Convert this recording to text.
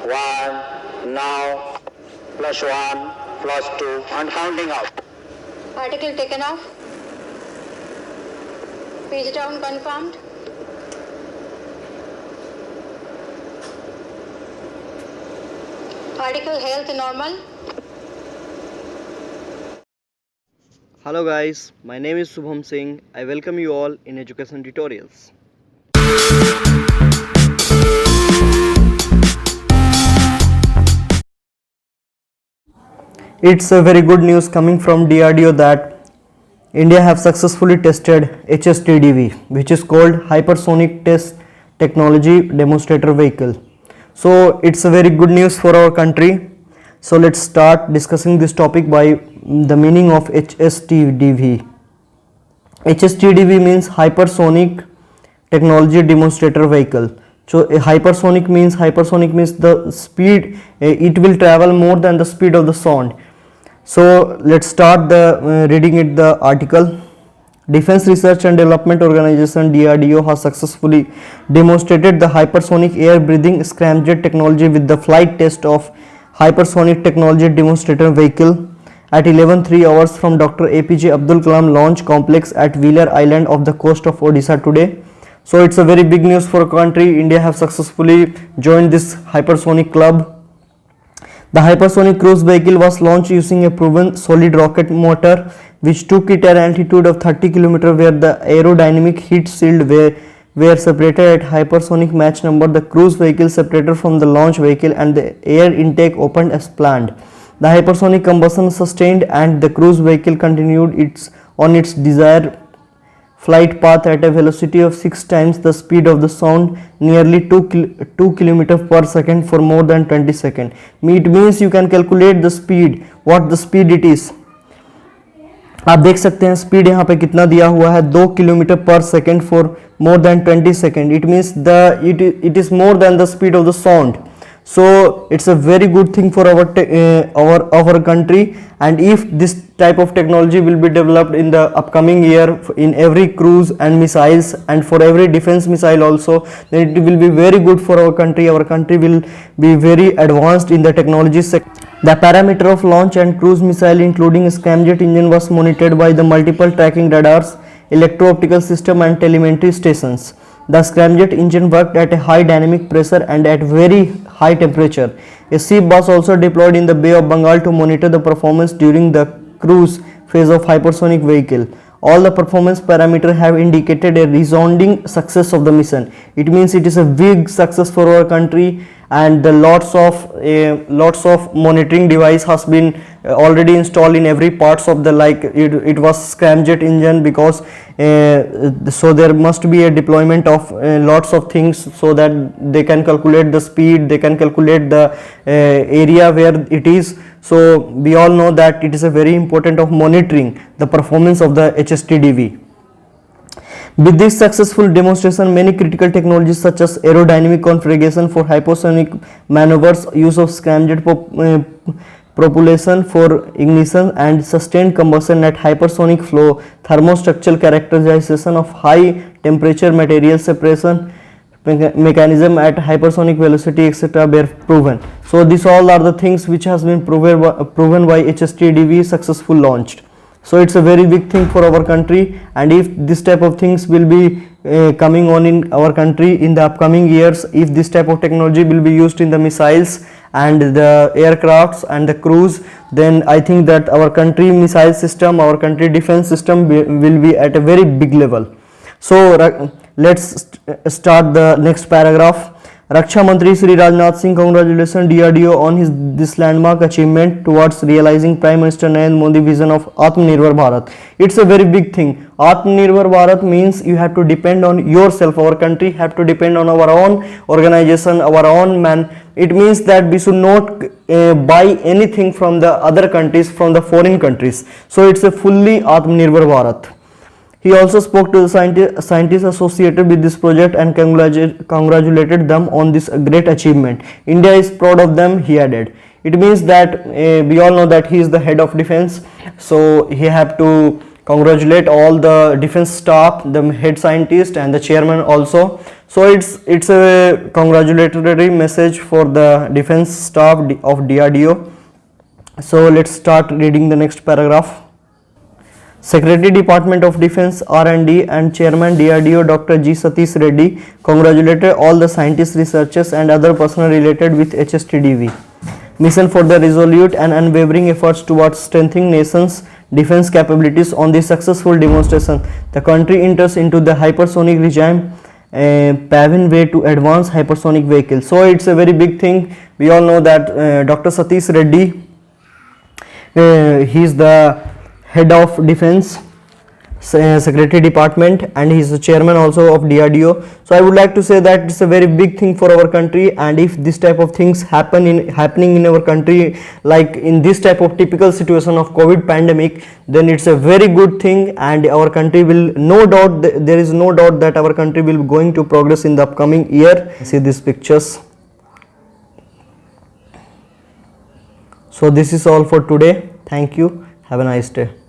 1, now, +1, +2, and counting up. Article taken off. Page down confirmed. Article health normal. Hello guys, my name is Subham Singh. I welcome you all in Education Tutorials. It's a very good news coming from DRDO that India have successfully tested HSTDV, which is called Hypersonic Test Technology Demonstrator Vehicle. So it's a very good news for our country. So let's start discussing this topic by the meaning of HSTDV. HSTDV means Hypersonic Technology Demonstrator Vehicle. So a hypersonic means the speed, it will travel more than the speed of the sound. So let's start the reading the article. Defense Research and Development Organization DRDO has successfully demonstrated the hypersonic air breathing scramjet technology with the flight test of Hypersonic Technology Demonstrator Vehicle at 11:03 hours from Dr. APJ Abdul Kalam Launch Complex at Wheeler Island off the coast of Odisha today. So it's a very big news for a country. India have successfully joined this hypersonic club. The hypersonic cruise vehicle was launched using a proven solid rocket motor which took it at an altitude of 30 km where the aerodynamic heat shield were separated at hypersonic Mach number. The cruise vehicle separated from the launch vehicle and the air intake opened as planned. The hypersonic combustion sustained and the cruise vehicle continued on its desired flight path at a velocity of 6 times the speed of the sound, nearly 2 km per second for more than 20 seconds. It means you can calculate the speed, what the speed it is. आप देख सकते हैं speed यहाँ पे कितना दिया हुआ है 2 किलोमीटर पर second for more than 20 second. It means it is more than the speed of the sound. So it's a very good thing for our country, and if this type of technology will be developed in the upcoming year in every cruise and missiles and for every defense missile also, then it will be very good for our country. Our country will be very advanced in the technology sector. The parameter of launch and cruise missile including scramjet engine was monitored by the multiple tracking radars, electro-optical system and telemetry stations. The scramjet engine worked at a high dynamic pressure and at very high temperature. A ship was also deployed in the Bay of Bengal to monitor the performance during the cruise phase of hypersonic vehicle. All the performance parameters have indicated a resounding success of the mission. It means it is a big success for our country, and the lots of monitoring device has been already installed in every parts of the, like it was scramjet engine, because so there must be a deployment of lots of things so that they can calculate the speed, they can calculate the area where it is. So we all know that it is a very important of monitoring the performance of the HSTDV. With this successful demonstration, many critical technologies such as aerodynamic configuration for hypersonic maneuvers, use of scramjet propulsion for ignition and sustained combustion at hypersonic flow, thermostructural characterization of high temperature material separation mechanism at hypersonic velocity, etc. were proven. So these all are the things which has been proven by HSTDV successful launched. So it's a very big thing for our country, and if this type of things will be coming on in our country in the upcoming years, if this type of technology will be used in the missiles and the aircrafts and the cruise, then I think that our country missile system, our country defense system will be at a very big level. So let's start the next paragraph. Raksha Mantri Shri Rajnath Singh congratulations DRDO on this landmark achievement towards realizing Prime Minister Narendra Modi vision of Atmanirbhar Bharat. It's a very big thing. Atmanirbhar Bharat means you have to depend on yourself. Our country have to depend on our own organization, our own man. It means that we should not buy anything from the other countries, from the foreign countries. So it's a fully Atmanirbhar Bharat. He also spoke to the scientists associated with this project and congratulated them on this great achievement. India is proud of them, he added. It means that we all know that he is the head of defense, so he have to congratulate all the defense staff, the head scientist and the chairman also. So it's a congratulatory message for the defense staff of DRDO. So let's start reading the next paragraph. Secretary Department of Defense R&D and Chairman DRDO Dr. G. Satish Reddy congratulated all the scientists, researchers and other personnel related with HSTDV mission for their resolute and unwavering efforts towards strengthening nation's defense capabilities. On this successful demonstration, the country enters into the hypersonic regime, paving way to advanced hypersonic vehicles. So it's a very big thing. We all know that Dr. Satish Reddy, he is the head of defense secretary department and he is the chairman also of DRDO. So I would like to say that it's a very big thing for our country, and if this type of things happening in our country, like in this type of typical situation of COVID pandemic, then it's a very good thing, and our country will, no doubt, there is no doubt that our country will be going to progress in the upcoming year. See these pictures. So this is all for today. Thank you. Have a nice day.